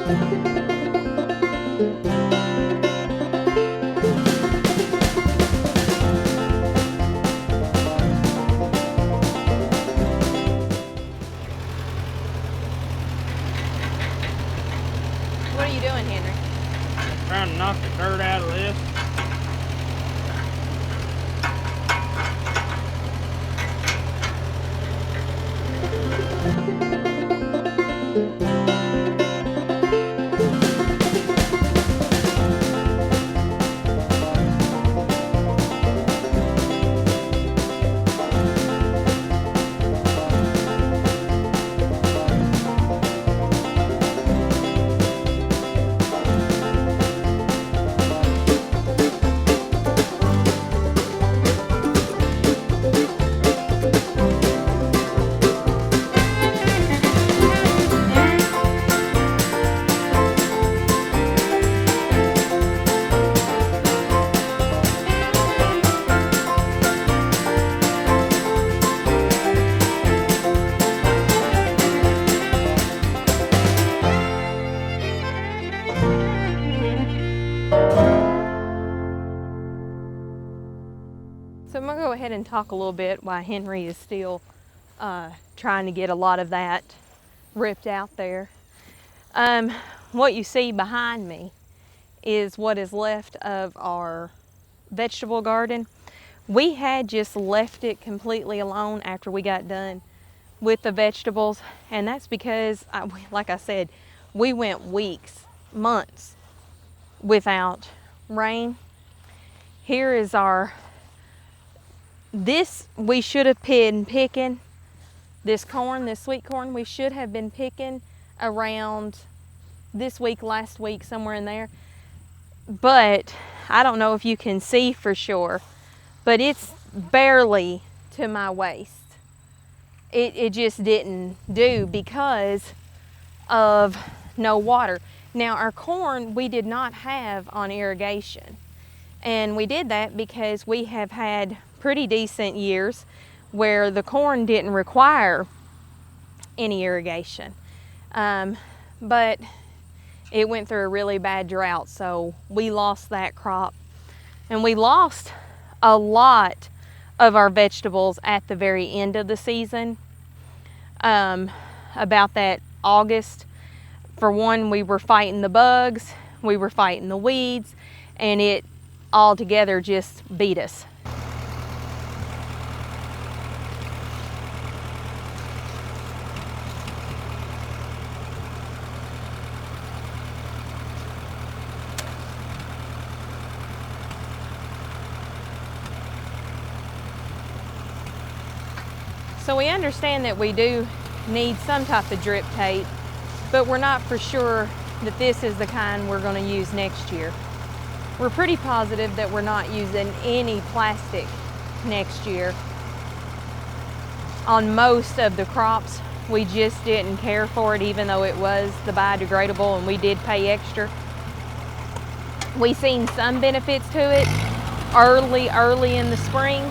What are you doing, Henry? Trying to knock the dirt out of this. So I'm gonna go ahead and talk a little bit while Henry is still trying to get a lot of that ripped out there. What you see behind me is what is left of our vegetable garden. We had just left it completely alone after we got done with the vegetables, and that's because, like I said, we went weeks, months without rain. Here is this we should have been picking, this corn, this sweet corn, we should have been picking around this week, last week, somewhere in there. But I don't know if you can see for sure, but it's barely to my waist. It just didn't do because of no water. Now our corn we did not have on irrigation, and we did that because we have had pretty decent years where the corn didn't require any irrigation, but it went through a really bad drought, so we lost that crop, and we lost a lot of our vegetables at the very end of the season. About that August, for one, we were fighting the bugs, we were fighting the weeds, and it all together just beat us. So we understand that we do need some type of drip tape, but we're not for sure that this is the kind we're going to use next year. We're pretty positive that we're not using any plastic next year. On most of the crops, we just didn't care for it, even though it was the biodegradable and we did pay extra. We seen some benefits to it early in the spring.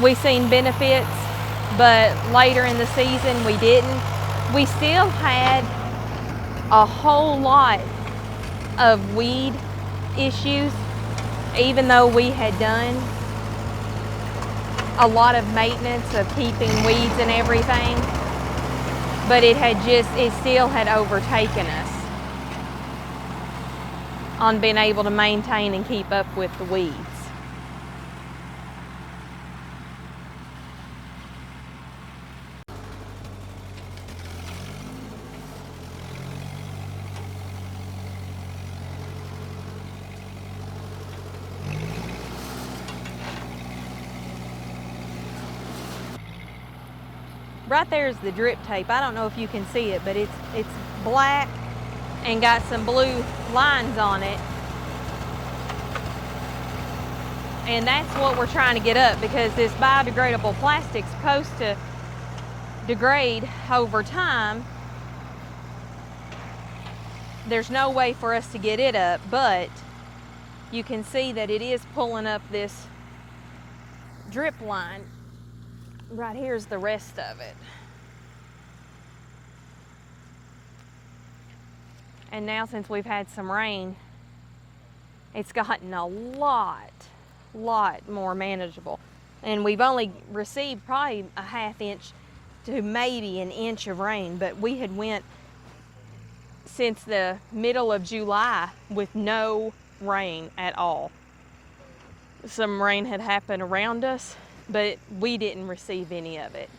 We seen benefits, but later in the season we didn't. We still had a whole lot of weed issues, even though we had done a lot of maintenance of keeping weeds and everything, but it still had overtaken us on being able to maintain and keep up with the weeds. Right there is the drip tape. I don't know if you can see it, but it's black and got some blue lines on it. And that's what we're trying to get up, because this biodegradable plastic's supposed to degrade over time. There's no way for us to get it up, but you can see that it is pulling up this drip line. Right here's the rest of it. And now since we've had some rain, it's gotten a lot more manageable. And we've only received probably a ½ inch to maybe an inch of rain, but we had went since the middle of July with no rain at all. Some rain had happened around us, but we didn't receive any of it.